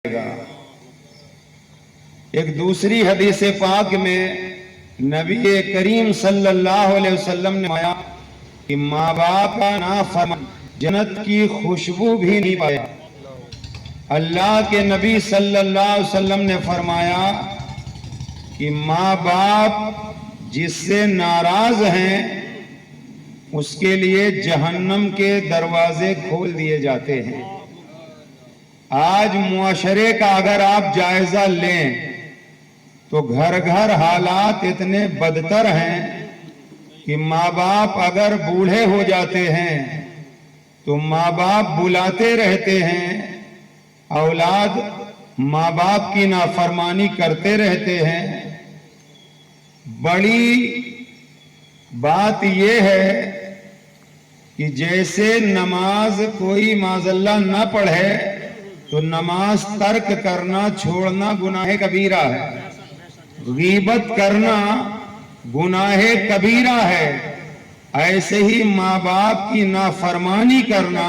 گا۔ ایک دوسری حدیث پاک میں نبی کریم صلی اللہ علیہ وسلم نے فرمایا کہ ماں باپ کا نافرمان جنت کی خوشبو بھی نہیں پایا۔ اللہ کے نبی صلی اللہ علیہ وسلم نے فرمایا کہ ماں باپ جس سے ناراض ہیں اس کے لیے جہنم کے دروازے کھول دیے جاتے ہیں۔ آج معاشرے کا اگر آپ جائزہ لیں تو گھر گھر حالات اتنے بدتر ہیں کہ ماں باپ اگر بوڑھے ہو جاتے ہیں تو ماں باپ بلاتے رہتے ہیں، اولاد ماں باپ کی نافرمانی کرتے رہتے ہیں۔ بڑی بات یہ ہے کہ جیسے نماز کوئی معاذ اللہ نہ پڑھے تو نماز ترک کرنا چھوڑنا گناہ کبیرہ ہے، غیبت کرنا گناہ کبیرہ ہے، ایسے ہی ماں باپ کی نافرمانی کرنا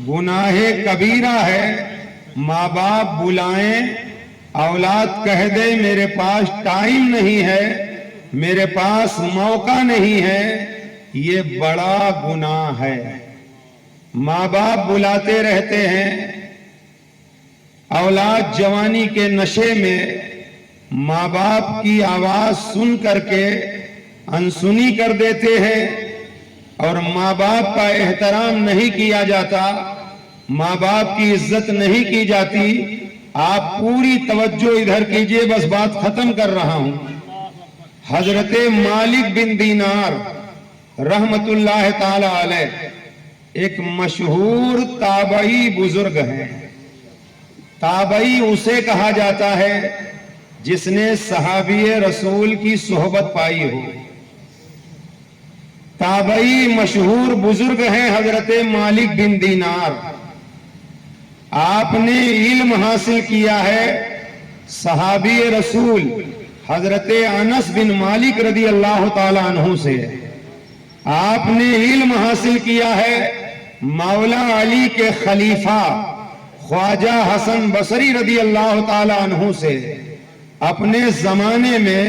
گناہ کبیرہ ہے۔ ماں باپ بلائیں، اولاد کہہ دے میرے پاس ٹائم نہیں ہے، میرے پاس موقع نہیں ہے، یہ بڑا گناہ ہے۔ ماں باپ بلاتے رہتے ہیں، اولاد جوانی کے نشے میں ماں باپ کی آواز سن کر کے انسنی کر دیتے ہیں اور ماں باپ کا احترام نہیں کیا جاتا، ماں باپ کی عزت نہیں کی جاتی۔ آپ پوری توجہ ادھر کیجئے، بس بات ختم کر رہا ہوں۔ حضرت مالک بن دینار رحمت اللہ تعالی علیہ ایک مشہور تابعی بزرگ ہیں۔ تابعی اسے کہا جاتا ہے جس نے صحابی رسول کی صحبت پائی ہو۔ تابعی مشہور بزرگ ہیں حضرت مالک بن دینار۔ آپ نے علم حاصل کیا ہے صحابی رسول حضرت انس بن مالک رضی اللہ تعالی عنہ سے۔ آپ نے علم حاصل کیا ہے مولا علی کے خلیفہ خواجہ حسن بصری رضی اللہ تعالی عنہ سے۔ اپنے زمانے میں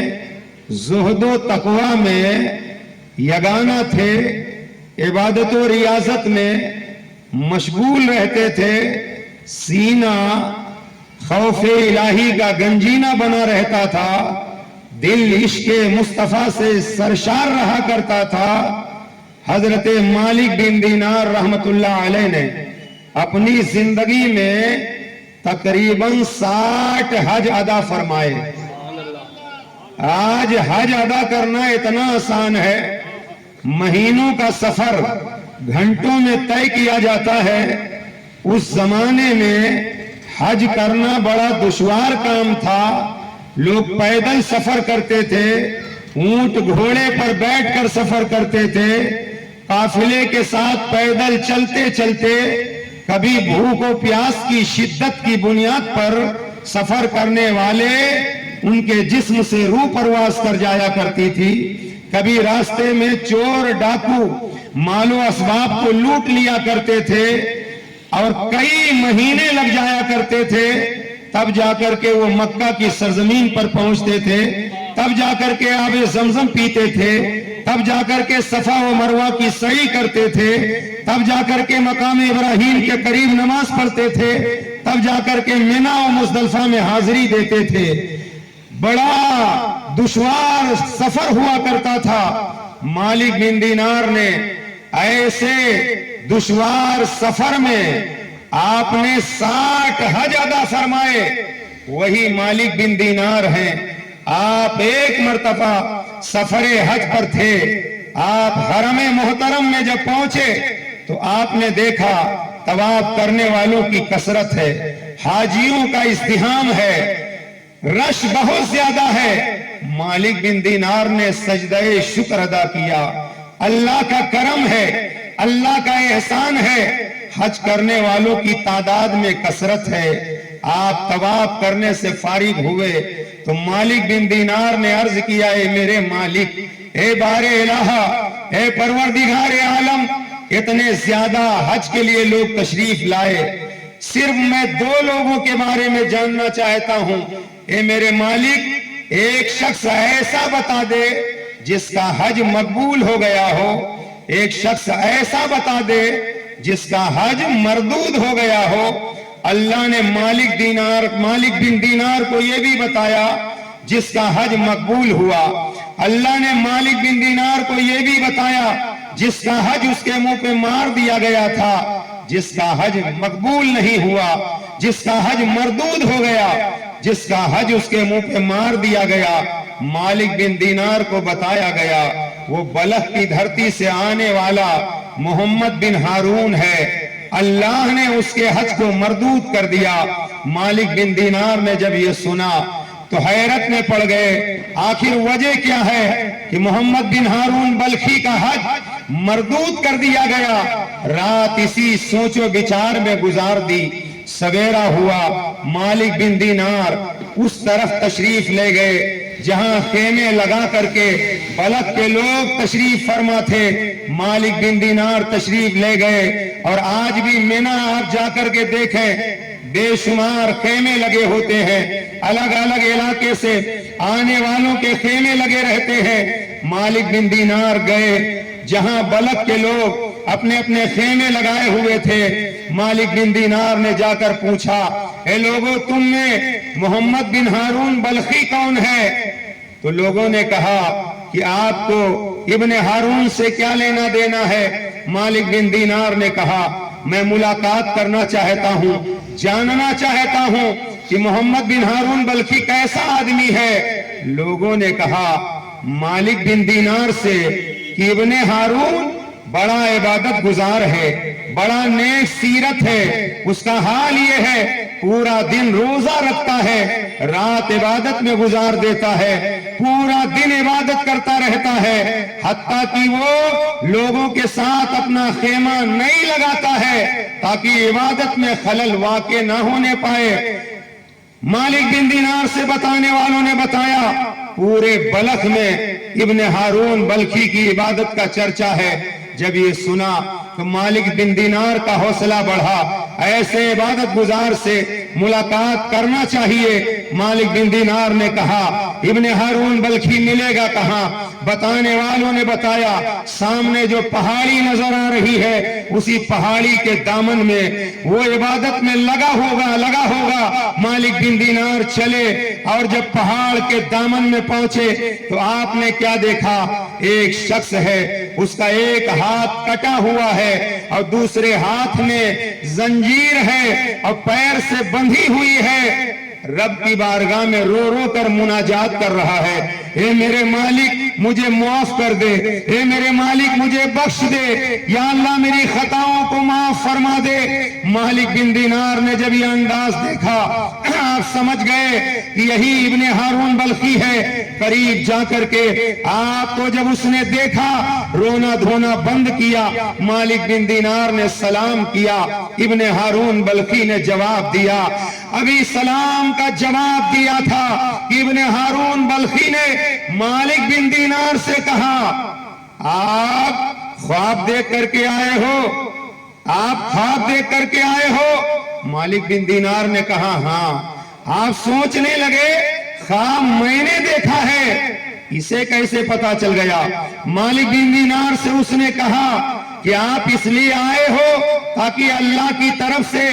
زہد و تقوی میں یگانہ تھے، عبادت و ریاضت میں مشغول رہتے تھے، سینہ خوف الہی کا گنجینہ بنا رہتا تھا، دل عشق مصطفیٰ سے سرشار رہا کرتا تھا۔ حضرت مالک بن دینار رحمت اللہ علیہ نے اپنی زندگی میں تقریباً 60 حج ادا فرمائے۔ آج حج ادا کرنا اتنا آسان ہے، مہینوں کا سفر گھنٹوں میں طے کیا جاتا ہے۔ اس زمانے میں حج کرنا بڑا دشوار کام تھا، لوگ پیدل سفر کرتے تھے، اونٹ گھوڑے پر بیٹھ کر سفر کرتے تھے، قافلے کے ساتھ پیدل چلتے چلتے کبھی بھوک و پیاس کی شدت کی بنیاد پر سفر کرنے والے ان کے جسم سے روح پرواز کر جایا کرتی تھی۔ کبھی راستے میں چور ڈاکو مال و اسباب کو لوٹ لیا کرتے تھے اور کئی مہینے لگ جایا کرتے تھے، تب جا کر کے وہ مکہ کی سرزمین پر پہنچتے تھے، تب جا کر کے آب زمزم پیتے تھے، تب جا کر کے صفا و مروہ کی سعی کرتے تھے، تب جا کر کے مقام ابراہیم کے قریب نماز پڑھتے تھے، تب جا کر کے منی و مزدلفہ میں حاضری دیتے تھے۔ بڑا دشوار سفر ہوا کرتا تھا۔ مالک بن دینار نے ایسے دشوار سفر میں آپ نے 60 حج ادا فرمائے۔ وہی مالک بن دینار ہیں۔ آپ ایک مرتبہ سفر حج پر تھے، آپ حرم محترم میں جب پہنچے تو آپ نے دیکھا طواف کرنے والوں کی کثرت ہے، حاجیوں کا ازدحام ہے، رش بہت زیادہ ہے۔ مالک بن دینار نے سجدہ شکر ادا کیا۔ اللہ کا کرم ہے، اللہ کا احسان ہے، حج کرنے والوں کی تعداد میں کثرت ہے۔ آپ طواف کرنے سے فارغ ہوئے تو مالک بن دینار نے عرض کیا، اے میرے مالک، اے بار الہ، اے پروردگار عالم، اتنے زیادہ حج کے لیے لوگ تشریف لائے، صرف میں 2 لوگوں کے بارے میں جاننا چاہتا ہوں، اے میرے مالک ایک شخص ایسا بتا دے جس کا حج مقبول ہو گیا ہو، ایک شخص ایسا بتا دے جس کا حج مردود ہو گیا ہو۔ اللہ نے مالک بن دینار کو یہ بھی بتایا جس کا حج مقبول ہوا، اللہ نے مالک بن دینار کو یہ بھی بتایا جس کا حج اس کے منہ پہ مار دیا گیا تھا، جس کا حج مقبول نہیں ہوا، جس کا حج مردود ہو گیا، جس کا حج اس کے منہ پہ مار دیا گیا، مالک بن دینار کو بتایا گیا وہ بلخ کی دھرتی سے آنے والا محمد بن ہارون ہے، اللہ نے اس کے حج کو مردود کر دیا۔ مالک بن دینار نے جب یہ سنا تو حیرت میں پڑ گئے، آخر وجہ کیا ہے کہ محمد بن ہارون بلخی کا حج مردود کر دیا گیا۔ رات اسی سوچ و بچار میں گزار دی، سویرا ہوا، مالک بن دینار اس طرف تشریف لے گئے جہاں خیمے لگا کر کے بلخ کے لوگ تشریف فرما تھے، مالک بن دینار تشریف لے گئے۔ اور آج بھی مینا آپ جا کر کے دیکھیں، بے شمار خیمے لگے ہوتے ہیں، الگ الگ علاقے سے آنے والوں کے خیمے لگے رہتے ہیں۔ مالک بن دینار گئے جہاں بلخ کے لوگ اپنے اپنے خیمے لگائے ہوئے تھے، مالک بن دینار نے جا کر پوچھا، اے لوگوں تم میں محمد بن ہارون بلخی کون ہے؟ تو لوگوں نے کہا کہ آپ کو ابن ہارون سے کیا لینا دینا ہے؟ مالک بن دینار نے کہا میں ملاقات کرنا چاہتا ہوں، جاننا چاہتا ہوں کہ محمد بن ہارون بلخی کیسا آدمی ہے۔ لوگوں نے کہا مالک بن دینار سے کہ ابن ہارون بڑا عبادت گزار ہے، بڑا نیک سیرت ہے، اس کا حال یہ ہے پورا دن روزہ رکھتا ہے، رات عبادت میں گزار دیتا ہے، پورا دن عبادت کرتا رہتا ہے، حتیٰ کہ وہ لوگوں کے ساتھ اپنا خیمہ نہیں لگاتا ہے تاکہ عبادت میں خلل واقع نہ ہونے پائے۔ مالک بن دینار سے بتانے والوں نے بتایا پورے بلخ میں ابن ہارون بلخی کی عبادت کا چرچا ہے۔ جب یہ سنا تو مالک بن دینار کا حوصلہ بڑھا، ایسے عبادت گزار سے ملاقات کرنا چاہیے۔ مالک بن دینار نے کہا ابن ہارون بلخی ملے گا کہاں؟ بتانے والوں نے بتایا سامنے جو پہاڑی نظر آ رہی ہے اسی پہاڑی کے دامن میں وہ عبادت میں لگا ہوگا۔ مالک بن دینار چلے اور جب پہاڑ کے دامن میں پہنچے تو آپ نے کیا دیکھا؟ ایک شخص ہے، اس کا ایک ہاتھ کٹا ہوا ہے اور دوسرے ہاتھ میں زنجیر ہے اور پیر سے بندھی ہوئی ہے، رب کی بارگاہ میں رو رو کر مناجات کر رہا ہے، اے میرے مالک مجھے معاف کر دے، اے میرے مالک مجھے بخش دے، یا اللہ میری خطاؤں کو معاف فرما دے۔ مالک بن دینار نے جب یہ انداز دیکھا آپ سمجھ گئے کہ یہی ابن ہارون بلخی ہے۔ قریب جا کر کے آپ کو جب اس نے دیکھا رونا دھونا بند کیا، مالک بن دینار نے سلام کیا، ابن ہارون بلخی نے جواب دیا، ابھی سلام کا جواب دیا تھا کہ ابن ہارون بلخی نے مالک بن دینار سے کہا آپ خواب دیکھ کر کے آئے ہو؟ آپ خواب دیکھ کر کے آئے ہو؟ مالک بن دینار نے کہا ہاں۔ آپ سوچنے لگے خواب میں نے دیکھا ہے، اسے کیسے پتا چل گیا؟ مالک بن دینار سے اس نے کہا کہ آپ اس لیے آئے ہو تاکہ اللہ کی طرف سے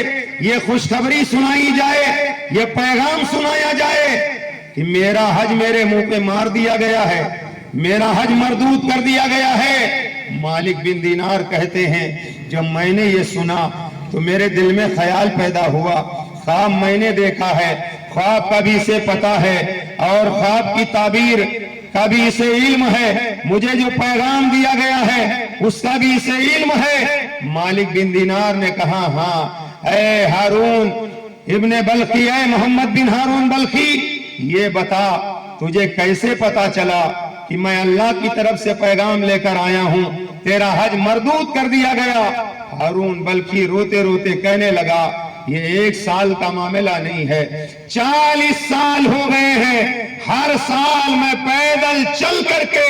یہ خوشخبری سنائی جائے، یہ پیغام سنایا جائے کہ میرا حج میرے منہ پہ مار دیا گیا ہے، میرا حج مردود کر دیا گیا ہے۔ مالک بن دینار کہتے ہیں جب میں نے یہ سنا تو میرے دل میں خیال پیدا ہوا، خواب میں نے دیکھا ہے، خواب کا بھی اسے پتا ہے اور خواب کی تعبیر کا بھی اسے علم ہے، مجھے جو پیغام دیا گیا ہے اس کا بھی اسے علم ہے۔ مالک بن دینار نے کہا ہاں اے ہارون ابن بلخی، اے محمد بن ہارون بلخی، یہ بتا تجھے کیسے پتا چلا کہ میں اللہ کی طرف سے پیغام لے کر آیا ہوں، تیرا حج مردود کر دیا گیا؟ ہارون بلخی روتے روتے کہنے لگا یہ 1 سال کا معاملہ نہیں ہے، 40 سال ہو گئے ہیں، ہر سال میں پیدل چل کر کے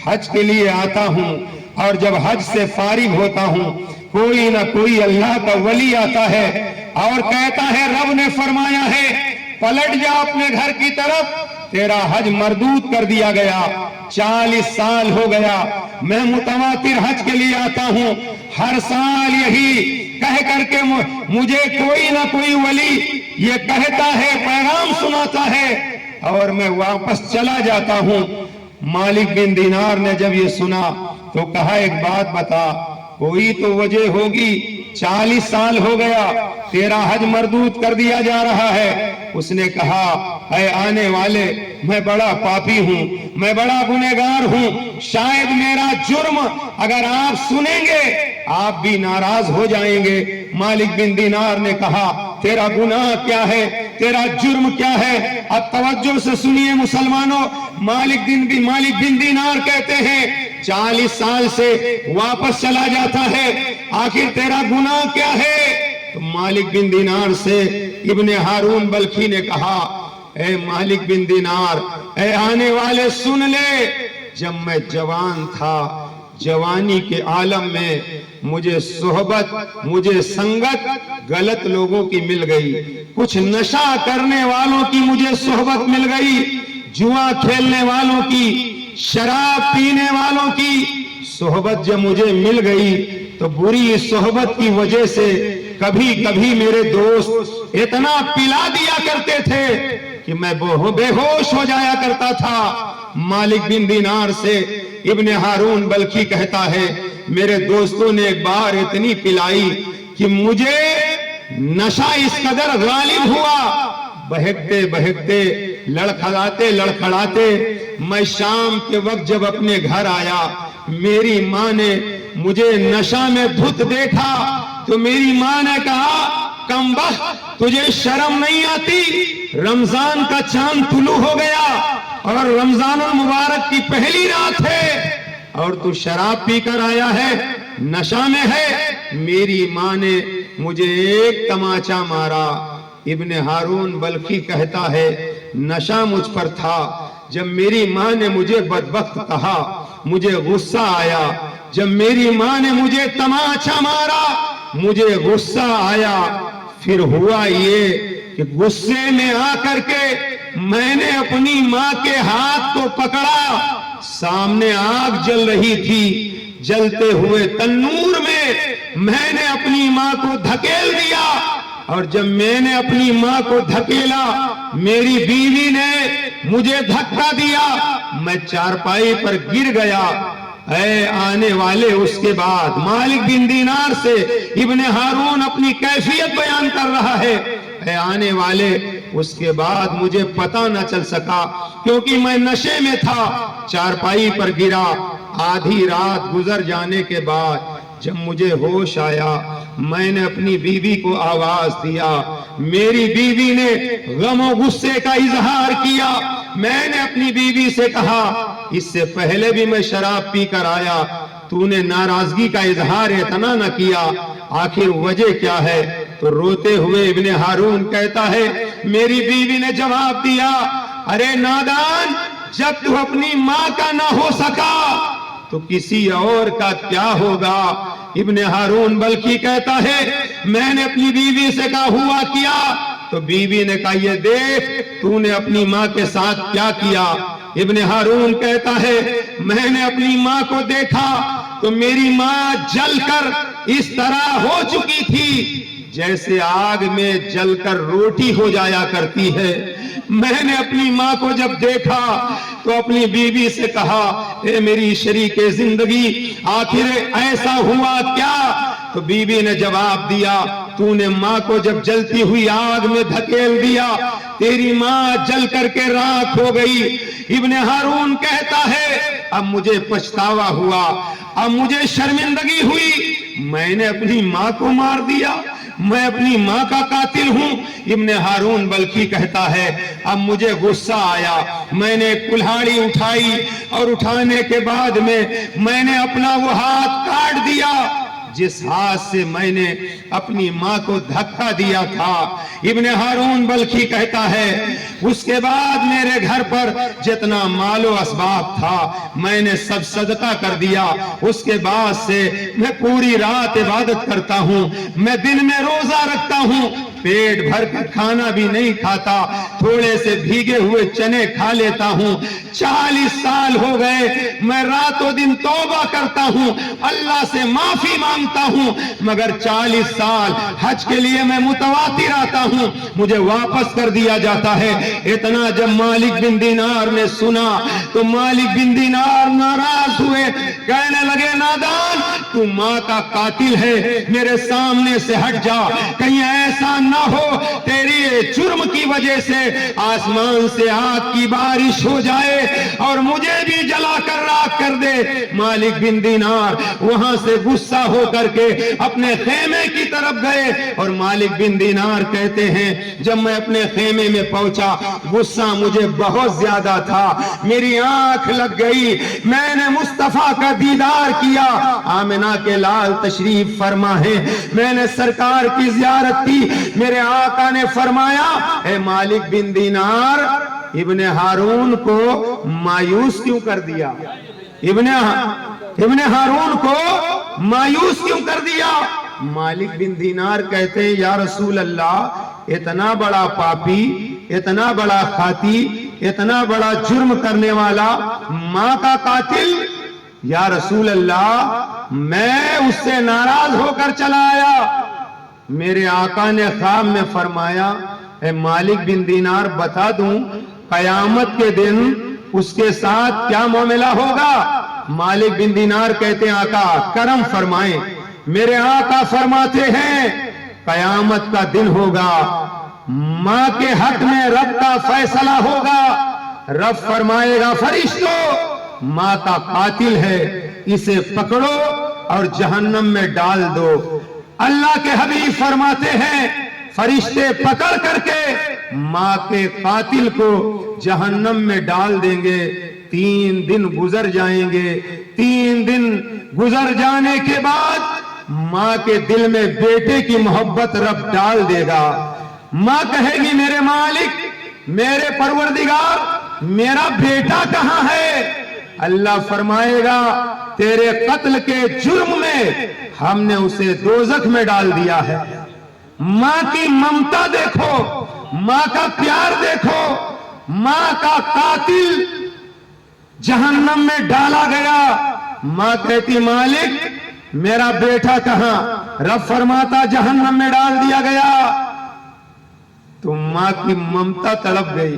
حج کے لیے آتا ہوں اور جب حج سے فارغ ہوتا ہوں کوئی نہ کوئی اللہ کا ولی آتا ہے اور کہتا ہے رب نے فرمایا ہے پلٹ جا اپنے گھر کی طرف، تیرا حج مردود کر دیا گیا، 40 سال ہو گیا میں متواتر حج کے لیے آتا ہوں، ہر سال یہی کہہ کر کے مجھے کوئی نہ کوئی ولی یہ کہتا ہے، پیغام سناتا ہے اور میں واپس چلا جاتا ہوں۔ مالک بن دینار نے جب یہ سنا تو کہا ایک بات بتا، کوئی تو وجہ ہوگی، 40 سال ہو گیا تیرا حج مردود کر دیا جا رہا ہے۔ اس نے کہا اے آنے والے، میں بڑا پاپی ہوں، میں بڑا گنہگار ہوں، شاید میرا جرم اگر آپ سنیں گے آپ بھی ناراض ہو جائیں گے۔ مالک بن دینار نے کہا تیرا گناہ کیا ہے، تیرا جرم کیا ہے؟ اب توجہ سے سنیے مسلمانوں، مالک بن دینار کہتے ہیں 40 سال سے واپس چلا جاتا ہے، آخر تیرا گناہ کیا ہے؟ تو مالک بن دینار سے ابن ہارون بلخی نے کہا اے مالک بن دینار، اے آنے والے سن لے، جب میں جوان تھا، جوانی کے عالم میں مجھے صحبت، مجھے سنگت غلط لوگوں کی مل گئی، کچھ نشہ کرنے والوں کی مجھے صحبت مل گئی، جوا کھیلنے والوں کی، شراب پینے والوں کی صحبت جب مجھے مل گئی تو بری صحبت کی وجہ سے کبھی کبھی میرے دوست اتنا پلا دیا کرتے تھے کہ میں بے ہوش ہو جایا کرتا تھا۔ مالک بن دینار سے ابن ہارون بلخی کہتا ہے میرے دوستوں نے ایک بار اتنی پلائی کہ مجھے نشہ اس قدر غالب ہوا، بہکتے بہکتے لڑکھڑاتے میں شام کے وقت جب اپنے گھر آیا، میری ماں نے مجھے نشہ میں دھت دیکھا تو میری ماں نے کہا کمبخت تجھے شرم نہیں آتی، رمضان کا چاند طلوع ہو گیا اور رمضان المبارک کی پہلی رات ہے اور تو شراب پی کر آیا ہے، نشہ میں ہے۔ میری ماں نے مجھے ایک تماچا مارا۔ ابن ہارون بلخی کہتا ہے نشہ مجھ پر تھا، جب میری ماں نے مجھے بدبخت کہا مجھے غصہ آیا، جب میری ماں نے مجھے تماچا مارا مجھے غصہ آیا، پھر ہوا یہ کہ غصے میں آ کر کے میں نے اپنی ماں کے ہاتھ کو پکڑا، سامنے آگ جل رہی تھی، جلتے ہوئے تنور میں نے اپنی ماں کو دھکیل دیا، اور جب میں نے اپنی ماں کو دھکیلا میری بیوی نے مجھے دھکا دیا، میں چارپائی پر گر گیا۔ اے آنے والے، اس کے بعد مالک بن دینار سے ابن ہارون اپنی کیفیت بیان کر رہا ہے، اے آنے والے اس کے بعد مجھے پتہ نہ چل سکا کیونکہ میں نشے میں تھا، چارپائی پر گرا، آدھی رات گزر جانے کے بعد جب مجھے ہوش آیا میں نے اپنی بیوی کو آواز دیا، میری بیوی نے غم و غصے کا اظہار کیا، میں نے اپنی بیوی سے کہا اس سے پہلے بھی میں شراب پی کر آیا، تو نے ناراضگی کا اظہار اتنا نہ کیا، آخر وجہ کیا ہے؟ تو روتے ہوئے ابن ہارون کہتا ہے میری بیوی نے جواب دیا ارے نادان، جب تو اپنی ماں کا نہ ہو سکا تو کسی اور کا کیا ہوگا؟ ابن ہارون بلخی کہتا ہے میں نے اپنی بیوی سے کہا ہوا کیا؟ تو بیوی نے کہا یہ دیکھ تو نے اپنی ماں کے ساتھ کیا کیا۔ ابن ہارون کہتا ہے میں نے اپنی ماں کو دیکھا تو میری ماں جل کر اس طرح ہو چکی تھی جیسے آگ میں جل کر روٹی ہو جایا کرتی ہے۔ میں نے اپنی ماں کو جب دیکھا تو اپنی بیوی سے کہا اے میری شریک زندگی آخر ایسا ہوا کیا؟ تو بیوی نے جواب دیا تو نے ماں کو جب جلتی ہوئی آگ میں دھکیل دیا، تیری ماں جل کر کے راکھ ہو گئی۔ ابن ہارون کہتا ہے اب مجھے پچھتاوا ہوا، اب مجھے شرمندگی ہوئی، میں نے اپنی ماں کو مار دیا، میں اپنی ماں کا قاتل ہوں۔ ابن ہارون بلخی کہتا ہے اب مجھے غصہ آیا، میں نے کلہاڑی اٹھائی اور اٹھانے کے بعد میں نے اپنا وہ ہاتھ کاٹ دیا جس ہاتھ سے میں نے اپنی ماں کو دھکا دیا تھا۔ ابن ہارون بلخی کہتا ہے اس کے بعد میرے گھر پر جتنا مال و اسباب تھا میں نے سب صدقہ کر دیا، اس کے بعد سے میں پوری رات عبادت کرتا ہوں، میں دن میں روزہ رکھتا ہوں، پیٹ بھر کے کھانا بھی نہیں کھاتا, تھوڑے سے بھیگے ہوئے چنے کھا لیتا ہوں. 40 سال ہو گئے, میں رات و دن توبہ کرتا ہوں, اللہ سے معافی مانگتا ہوں, مگر 40 سال حج کے لیے میں متواتر آتا ہوں, مجھے واپس کر دیا جاتا ہے. اتنا جب مالک بن دینار نے سنا تو مالک بن دینار ناراض ہوئے, کہنے لگے نادان, تو ماں کا قاتل ہے, میرے سامنے سے ہٹ جا, کہیں ایسا نہ ہو تیری جرم کی وجہ سے آسمان سے آگ کی بارش ہو جائے اور مجھے بھی جلا کر راکھ کر دے. مالک بن دینار وہاں سے غصہ ہو کر کے اپنے خیمے کی طرف گئے, اور مالک بن دینار کہتے ہیں جب میں اپنے خیمے میں پہنچا غصہ مجھے بہت زیادہ تھا, میری آنکھ لگ گئی, میں نے مصطفیٰ کا دیدار کیا. آمنہ کے لال تشریف فرما ہے, میں نے سرکار کی زیارت کی, میرے آقا نے فرمایا اے مالک بن دینار, ابن ہارون کو مایوس کیوں کر دیا, ابن ہارون کو مایوس کیوں کر دیا. مالک بن دینار کہتے ہیں یا رسول اللہ, اتنا بڑا پاپی, اتنا بڑا خاطی, اتنا بڑا جرم کرنے والا, ماں کا قاتل, یا رسول اللہ میں اس سے ناراض ہو کر چلا آیا. میرے آقا نے خواب میں فرمایا اے مالک بن دینار بتا دوں قیامت کے دن اس کے ساتھ کیا معاملہ ہوگا. مالک بن دینار کہتے ہیں آقا کرم فرمائیں. میرے آقا فرماتے ہیں قیامت کا دن ہوگا, ماں کے حق میں رب کا فیصلہ ہوگا, رب فرمائے گا فرشتوں ماں کا قاتل ہے, اسے پکڑو اور جہنم میں ڈال دو. اللہ کے حبیب فرماتے ہیں فرشتے پکڑ کر کے ماں کے قاتل کو جہنم میں ڈال دیں گے. 3 دن گزر جائیں گے, 3 دن گزر جانے کے بعد ماں کے دل میں بیٹے کی محبت رب ڈال دے گا. ماں کہے گی میرے مالک, میرے پروردگار, میرا بیٹا کہاں ہے؟ اللہ فرمائے گا تیرے قتل کے جرم میں ہم نے اسے دوزخ میں ڈال دیا ہے. ماں کی ممتا دیکھو, ماں کا پیار دیکھو, ماں کا قاتل جہنم میں ڈالا گیا. ماں کہتی مالک میرا بیٹا کہاں؟ رب فرماتا جہنم میں ڈال دیا گیا. تو ماں کی ممتا تڑپ گئی.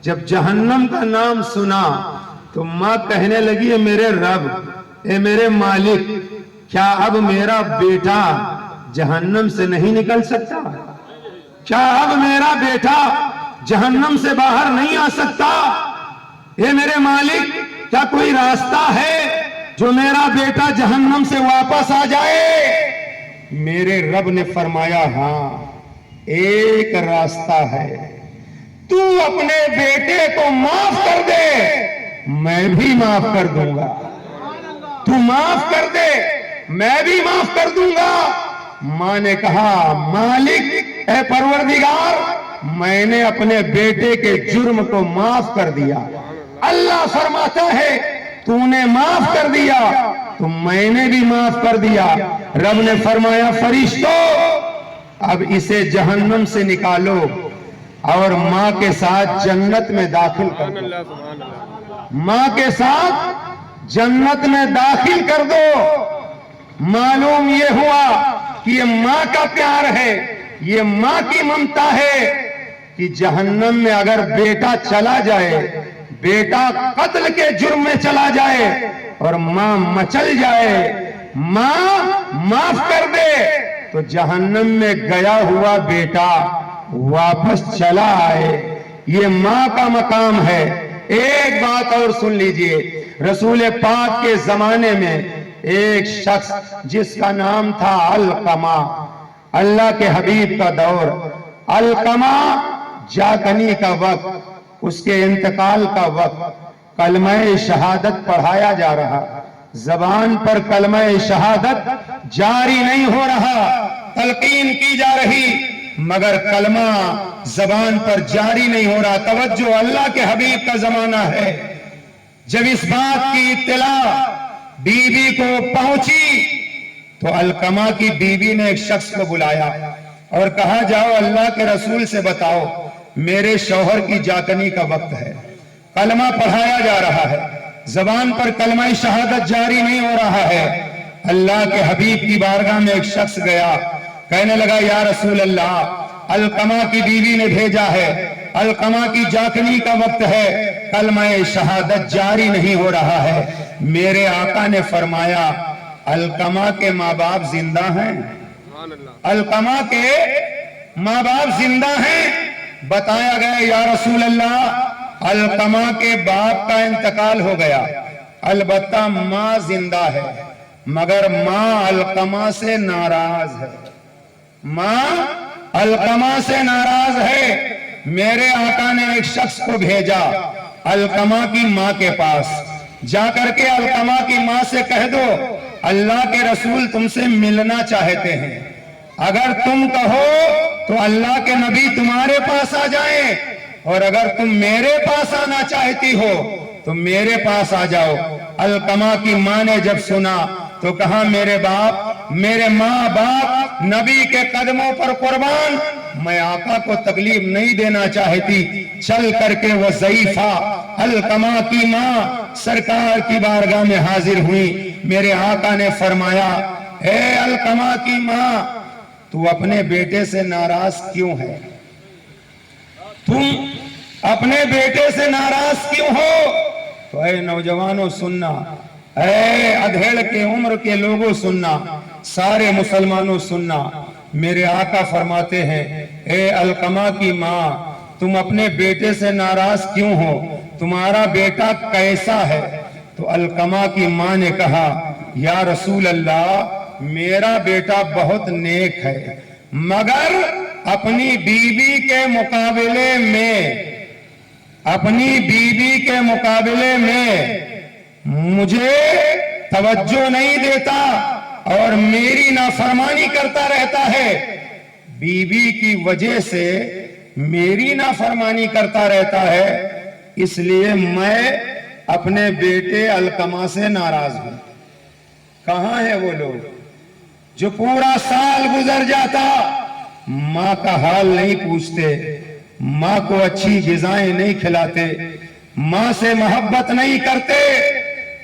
جب جہنم کا نام سنا تو ماں کہنے لگی اے میرے رب, اے میرے مالک, کیا اب میرا بیٹا جہنم سے نہیں نکل سکتا؟ کیا اب میرا بیٹا جہنم سے باہر نہیں آ سکتا؟ اے میرے مالک کیا کوئی راستہ ہے جو میرا بیٹا جہنم سے واپس آ جائے؟ میرے رب نے فرمایا ہاں ایک راستہ ہے, تو اپنے بیٹے کو معاف کر دے, میں بھی معاف کر دوں گا. تو معاف کر دے, میں بھی معاف کر دوں گا. ماں نے کہا مالک اے پروردگار, میں نے اپنے بیٹے کے جرم کو معاف کر دیا. اللہ فرماتا ہے تو نے معاف کر دیا تو میں نے بھی معاف کر دیا. رب نے فرمایا فرشتوں اب اسے جہنم سے نکالو اور ماں کے ساتھ جنت میں داخل کر دو. ماں کے ساتھ جنت میں داخل کر دو. معلوم یہ ہوا کہ یہ ماں کا پیار ہے, یہ ماں کی ممتا ہے کہ جہنم میں اگر بیٹا چلا جائے, بیٹا قتل کے جرم میں چلا جائے اور ماں مچل جائے, ماں معاف کر دے تو جہنم میں گیا ہوا بیٹا واپس چلا آئے. یہ ماں کا مقام ہے. ایک بات اور سن لیجئے, رسول پاک کے زمانے میں ایک شخص جس کا نام تھا علقمہ, اللہ کے حبیب کا دور, علقمہ جاکنی کا وقت, اس کے انتقال کا وقت, کلمہ شہادت پڑھایا جا رہا, زبان پر کلمہ شہادت جاری نہیں ہو رہا, تلقین کی جا رہی مگر کلمہ زبان پر جاری نہیں ہو رہا. توجہ, اللہ کے حبیب کا زمانہ ہے. جب اس بات کی اطلاع بی بی کو پہنچی تو علقمہ کی بی بی نے ایک شخص کو بلایا اور کہا جاؤ اللہ کے رسول سے بتاؤ میرے شوہر کی جاکنی کا وقت ہے، کلمہ پڑھایا جا رہا ہے، زبان پر کلمہ شہادت جاری نہیں ہو رہا ہے۔ اللہ کے حبیب کی بارگاہ میں ایک شخص گیا، کہنے لگا یا رسول اللہ، علقمہ کی بیوی نے بھیجا ہے، علقمہ کی جاکنی کا وقت ہے، کلمہ شہادت جاری نہیں ہو رہا ہے۔ میرے آقا نے فرمایا علقمہ کے ماں باپ زندہ ہیں؟ علقمہ کے ماں باپ زندہ ہیں؟ بتایا گیا یا رسول اللہ علقمہ کے باپ کا انتقال ہو گیا، البتہ ماں زندہ ہے، مگر ماں علقمہ سے ناراض ہے، ماں علقمہ سے ناراض ہے۔ میرے آقا نے ایک شخص کو بھیجا علقمہ کی ماں کے پاس، جا کر کے علقمہ کی ماں سے کہہ دو اللہ کے رسول تم سے ملنا چاہتے ہیں، اگر تم کہو تو اللہ کے نبی تمہارے پاس آ جائیں، اور اگر تم میرے پاس آنا چاہتی ہو تو میرے پاس آ جاؤ۔ علقمہ کی ماں نے جب سنا تو کہا میرے باپ، میرے ماں باپ نبی کے قدموں پر قربان، میں آقا کو تکلیف نہیں دینا چاہتی۔ چل کر کے وہ ضعیفہ علقمہ کی ماں سرکار کی بارگاہ میں حاضر ہوئی۔ میرے آقا نے فرمایا اے علقمہ کی ماں، تو اپنے بیٹے سے ناراض کیوں ہے؟ تم اپنے بیٹے سے ناراض کیوں ہو؟ تو اے نوجوانوں سننا، اے ادھیڑ کے عمر کے لوگوں سننا، سارے مسلمانوں سننا، میرے آقا فرماتے ہیں اے علقمہ کی ماں، تم اپنے بیٹے سے ناراض کیوں ہو؟ تمہارا بیٹا کیسا ہے؟ تو علقمہ کی ماں نے کہا یا رسول اللہ میرا بیٹا بہت نیک ہے، مگر اپنی بیوی کے مقابلے میں مجھے توجہ نہیں دیتا اور میری نافرمانی کرتا رہتا ہے، بیوی کی وجہ سے میری نافرمانی کرتا رہتا ہے، اس لیے میں اپنے بیٹے علقمہ سے ناراض ہوں۔ کہاں ہیں وہ لوگ جو پورا سال گزر جاتا ماں کا حال نہیں پوچھتے، ماں کو اچھی غذائیں نہیں کھلاتے، ماں سے محبت نہیں کرتے؟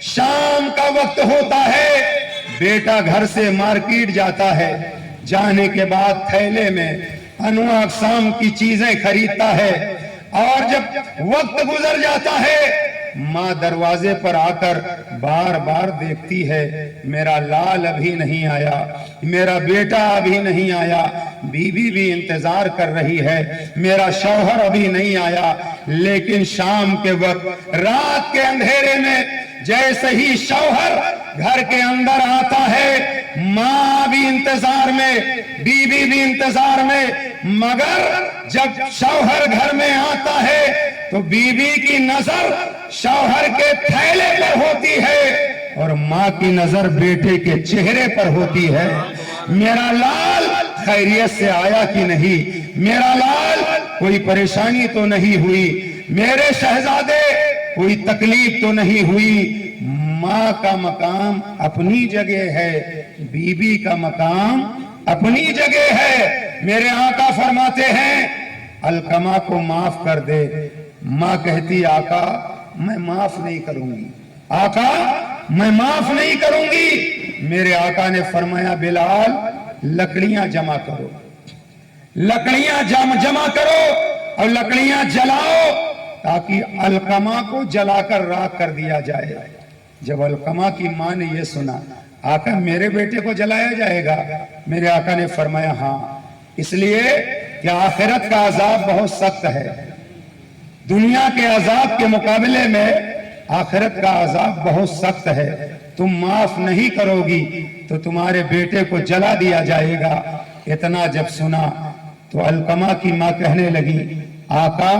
شام کا وقت ہوتا ہے، بیٹا گھر سے مارکیٹ جاتا ہے، جانے کے بعد تھیلے میں انواع اقسام کی چیزیں خریدتا ہے، اور جب وقت گزر جاتا ہے ماں دروازے پر آ کر بار بار دیکھتی ہے میرا لال ابھی نہیں آیا، میرا بیٹا ابھی نہیں آیا، بیوی بھی انتظار کر رہی ہے میرا شوہر ابھی نہیں آیا۔ لیکن شام کے وقت رات کے اندھیرے میں جیسے ہی شوہر گھر کے اندر آتا ہے ماں بھی انتظار میں، بیوی بھی انتظار میں، مگر جب شوہر گھر میں آتا ہے تو بیوی کی نظر شوہر کے تھیلے پر ہوتی ہے اور ماں کی نظر بیٹے کے چہرے پر ہوتی ہے۔ میرا لال خیریت سے آیا کہ نہیں؟ میرا لال کوئی پریشانی تو نہیں ہوئی؟ میرے شہزادے کوئی تکلیف تو نہیں ہوئی؟ ماں کا مقام اپنی جگہ ہے، بیوی کا مقام اپنی جگہ ہے۔ میرے آقا فرماتے ہیں علقمہ کو معاف کر دے۔ ماں کہتی آقا میں معاف نہیں کروں گی، آقا میں معاف نہیں کروں گی۔ میرے آقا نے فرمایا بلال لکڑیاں جمع کرو، لکڑیاں جمع کرو اور لکڑیاں جلاؤ تاکہ علقمہ کو جلا کر راکھ کر دیا جائے۔ جب علقمہ کی ماں نے یہ سنا آقا میرے بیٹے کو جلایا جائے گا، میرے آقا نے فرمایا ہاں، اس لیے کہ آخرت کا عذاب بہت سخت ہے، دنیا کے عذاب کے مقابلے میں آخرت کا عذاب بہت سخت ہے، تم معاف نہیں کرو گی تو تمہارے بیٹے کو جلا دیا جائے گا۔ اتنا جب سنا تو علقمہ کی ماں کہنے لگی آقا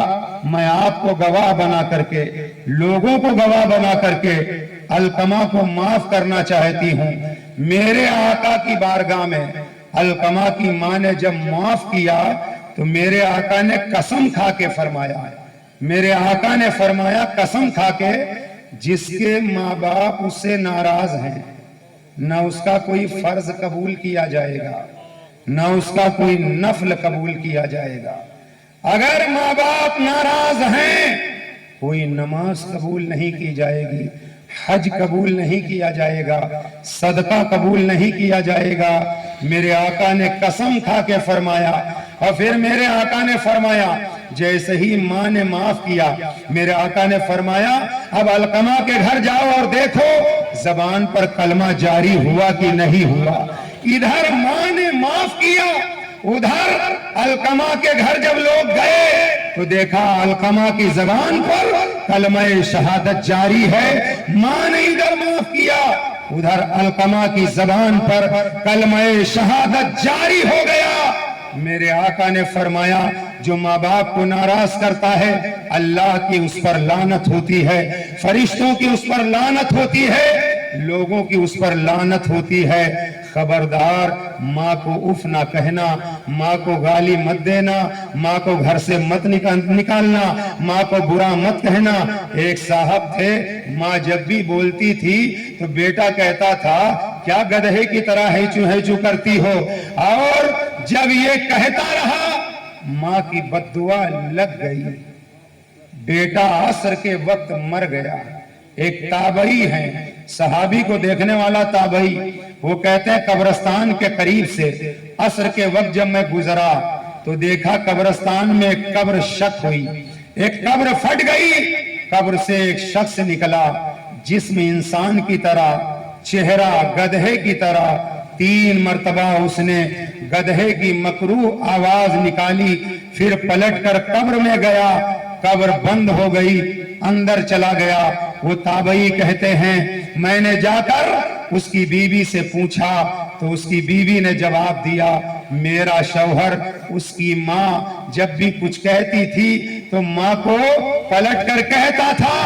میں آپ کو گواہ بنا کر کے، لوگوں کو گواہ بنا کر کے علقمہ کو معاف کرنا چاہتی ہوں۔ میرے آقا کی بارگاہ میں علقمہ کی ماں نے جب معاف کیا تو میرے آقا نے قسم کھا کے فرمایا، میرے آقا نے فرمایا قسم کھا کے جس کے ماں باپ اس سے ناراض ہیں نہ اس کا کوئی فرض قبول کیا جائے گا، نہ اس کا کوئی نفل قبول کیا جائے گا. اگر ماں باپ ناراض ہیں کوئی نماز قبول نہیں کی جائے گی, حج قبول نہیں کیا جائے گا, صدقہ قبول نہیں کیا جائے گا. میرے آقا نے قسم کھا کے فرمایا, اور پھر میرے آقا نے فرمایا جیسے ہی ماں نے معاف کیا, میرے آقا نے فرمایا اب علقمہ کے گھر جاؤ اور دیکھو زبان پر کلمہ جاری ہوا کہ نہیں ہوا. ادھر ماں نے معاف کیا, ادھر علقمہ کے گھر جب لوگ گئے تو دیکھا علقمہ کی زبان پر کلمہ شہادت جاری ہے. ماں نے ادھر معاف کیا, ادھر علقمہ کی زبان پر کلمہ شہادت جاری ہو گیا. میرے آقا نے فرمایا جو ماں باپ کو ناراض کرتا ہے اللہ کی اس پر لعنت ہوتی ہے, فرشتوں کی اس پر لعنت ہوتی ہے, لوگوں کی اس پر لعنت ہوتی ہے. خبردار ماں کو اف نہ کہنا, ماں کو گالی مت دینا, ماں کو گھر سے مت نکالنا, ماں کو برا مت کہنا. ایک صاحب تھے, ماں جب بھی بولتی تھی تو بیٹا کہتا تھا کیا گدھے کی طرح ہیچو کرتی ہو, اور جب یہ کہتا رہا ماں کی بد دعا لگ گئی, بیٹا عصر کے وقت مر گیا. ایک تابعی ہے, صحابی کو دیکھنے والا تابعی, وہ کہتے ہیں قبرستان کے قریب سے عصر کے وقت جب میں گزرا تو دیکھا قبرستان میں ایک قبر شق ہوئی, ایک قبر پھٹ گئی, قبر سے ایک شخص نکلا, جسم انسان کی طرح, چہرہ گدھے کی طرح. 3 مرتبہ اس نے گدھے کی مکروہ آواز نکالی, پھر پلٹ کر قبر میں گیا, قبر بند ہو گئی, اندر چلا گیا. وہ تابعی کہتے ہیں میں نے جا کر اس کی بیوی سے پوچھا تو اس کی بیوی نے جواب دیا میرا شوہر اس کی ماں جب بھی کچھ کہتی تھی تو ماں کو پلٹ کر کہتا تھا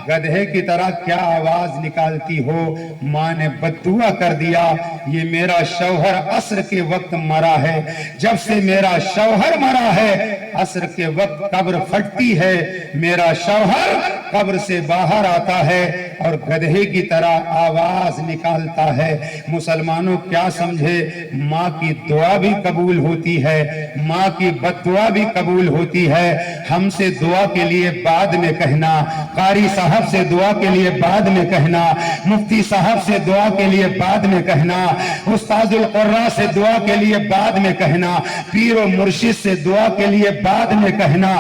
گدھے کی طرح کیا آواز نکالتی ہو. ماں نے بددعا کر دیا یہ میرا شوہر عصر کے وقت مرا ہے, جب سے میرا شوہر مرا ہے عصر کے وقت قبر پھٹتی ہے, میرا شوہر قبر سے باہر آتا ہے اور گدھے کی طرح آواز نکالتا ہے. مسلمانوں کیا سمجھے, ماں کی دعا بھی قبول ہوتی ہے, ماں کی بددعا بھی قبول ہوتی ہے. ہم سے دعا کے لیے بعد میں کہنا, قاری صاحب سے دعا کے لیے بعد میں کہنا, مفتی صاحب سے دعا کے لیے بعد میں کہنا, استاد القراء سے دعا کے لیے بعد میں کہنا, پیر و مرشد سے دعا کے لیے بعد میں کہنا.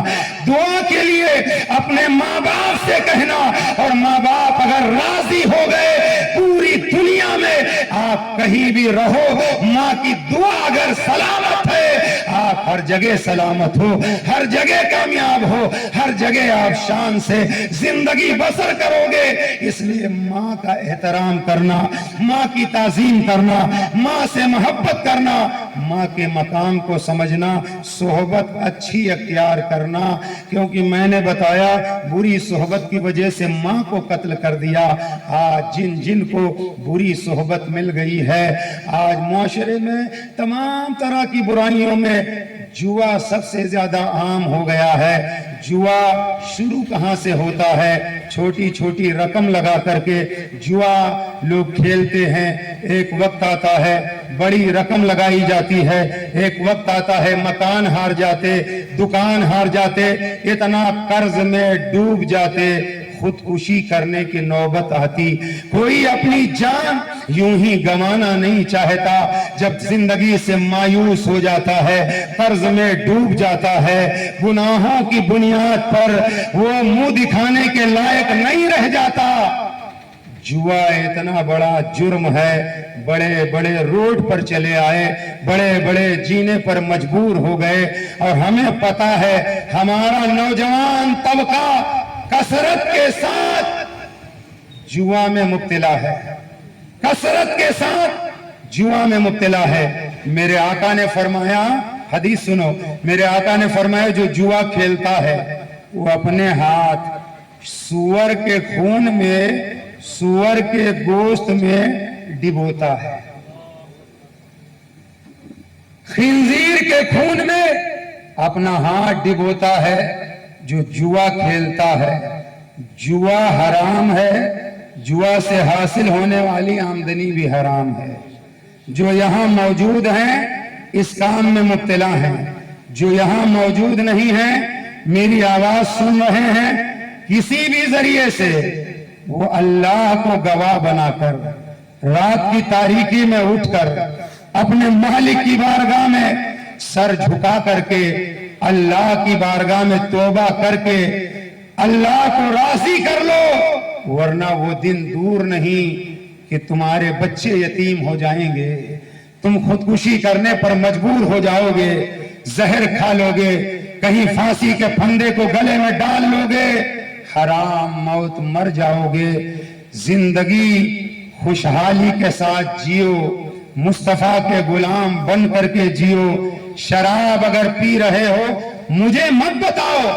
دعا کے لیے اپنے ماں باپ سے کہنا, اور ماں باپ اگر راضی ہو گئے پوری دنیا میں آپ کہیں بھی رہو, ماں کی دعا اگر سلامت ہے آپ ہر جگہ سلامت ہو, ہر جگہ کامیاب ہو, ہر جگہ آپ شان سے زندگی بسر کرو گے. اس لیے ماں کا احترام کرنا, ماں کی تعظیم کرنا, ماں سے محبت کرنا, ماں کے مقام کو سمجھنا, صحبت اچھی اختیار کرنا. کیونکہ میں نے بتایا بری صحبت کی وجہ سے ماں کو قتل کر دیا. آج جن کو بری صحبت مل گئی ہے, آج معاشرے میں تمام طرح کی برائیوں میں جوا سب سے زیادہ عام ہو گیا ہے. جوا شروع کہاں سے ہوتا ہے, چھوٹی چھوٹی رقم لگا کر کے جوا لوگ کھیلتے ہیں. ایک وقت آتا ہے بڑی رقم لگائی جاتی ہے, ایک وقت آتا ہے مکان ہار جاتے, دکان ہار جاتے, اتنا قرض میں ڈوب جاتے, خودکشی کرنے کی نوبت آتی. کوئی اپنی جان یوں ہی گنوانا نہیں چاہتا, جب زندگی سے مایوس ہو جاتا ہے, قرض میں ڈوب جاتا ہے, گناہوں کی بنیاد پر وہ منہ دکھانے کے لائق نہیں رہ جاتا. جوا اتنا بڑا جرم ہے, بڑے بڑے روڈ پر چلے آئے, بڑے بڑے جینے پر مجبور ہو گئے, اور ہمیں پتا ہے ہمارا نوجوان طبقہ کثرت کے ساتھ جوا میں مبتلا ہے, کثرت کے ساتھ جوا میں مبتلا ہے. میرے آقا نے فرمایا, حدیث سنو, میرے آقا نے فرمایا جو جوا کھیلتا ہے وہ اپنے ہاتھ سور کے خون میں, سور کے گوشت میں ڈبوتا ہے, خنزیر کے خون میں اپنا ہاتھ ڈبوتا ہے. جو جوا کھیلتا ہے, جوا حرام ہے, جوا سے حاصل ہونے والی آمدنی بھی حرام ہے. جو یہاں موجود ہیں اس کام میں مبتلا ہیں، جو یہاں موجود نہیں ہیں، میری آواز سن رہے ہیں، کسی بھی ذریعے سے وہ اللہ کو گواہ بنا کر رات کی تاریکی میں اٹھ کر اپنے مالک کی بارگاہ میں سر جھکا کر کے اللہ کی بارگاہ میں توبہ کر کے اللہ کو راضی کر لو، ورنہ وہ دن دور نہیں کہ تمہارے بچے یتیم ہو جائیں گے، تم خودکشی کرنے پر مجبور ہو جاؤ گے، زہر کھا لو گے، کہیں پھانسی کے پھندے کو گلے میں ڈال لو گے، حرام موت مر جاؤ گے۔ زندگی خوشحالی کے ساتھ جیو، مصطفیٰ کے غلام بن کر کے جیو۔ شراب اگر پی رہے ہو مجھے مت بتاؤ،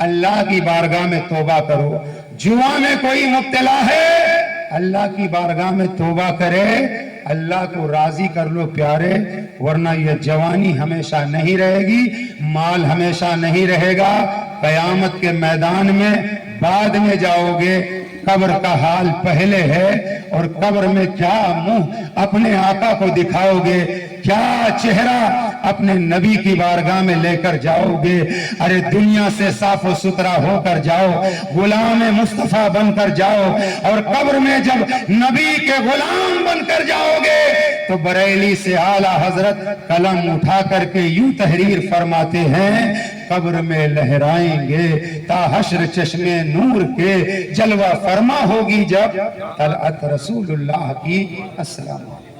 اللہ کی بارگاہ میں توبہ کرو۔ جوا میں کوئی مبتلا ہے، اللہ کی بارگاہ میں توبہ کرے، اللہ کو راضی کر لو پیارے، ورنہ یہ جوانی ہمیشہ نہیں رہے گی، مال ہمیشہ نہیں رہے گا، قیامت کے میدان میں بعد میں جاؤ گے۔ قبر کا حال پہلے ہے، اور قبر میں کیا منہ اپنے آقا کو دکھاؤ گے، کیا چہرہ اپنے نبی کی بارگاہ میں لے کر جاؤ گے۔ ارے دنیا سے صاف و ستھرا ہو کر جاؤ، غلام مصطفیٰ بن کر جاؤ، اور قبر میں جب نبی کے غلام بن کر جاؤ گے تو بریلی سے اعلیٰ حضرت قلم اٹھا کر کے یوں تحریر فرماتے ہیں، قبر میں لہرائیں گے تا حشر چشمے نور کے، جلوہ فرما ہوگی جب طلعت رسول اللہ کی۔ السلام علیکم۔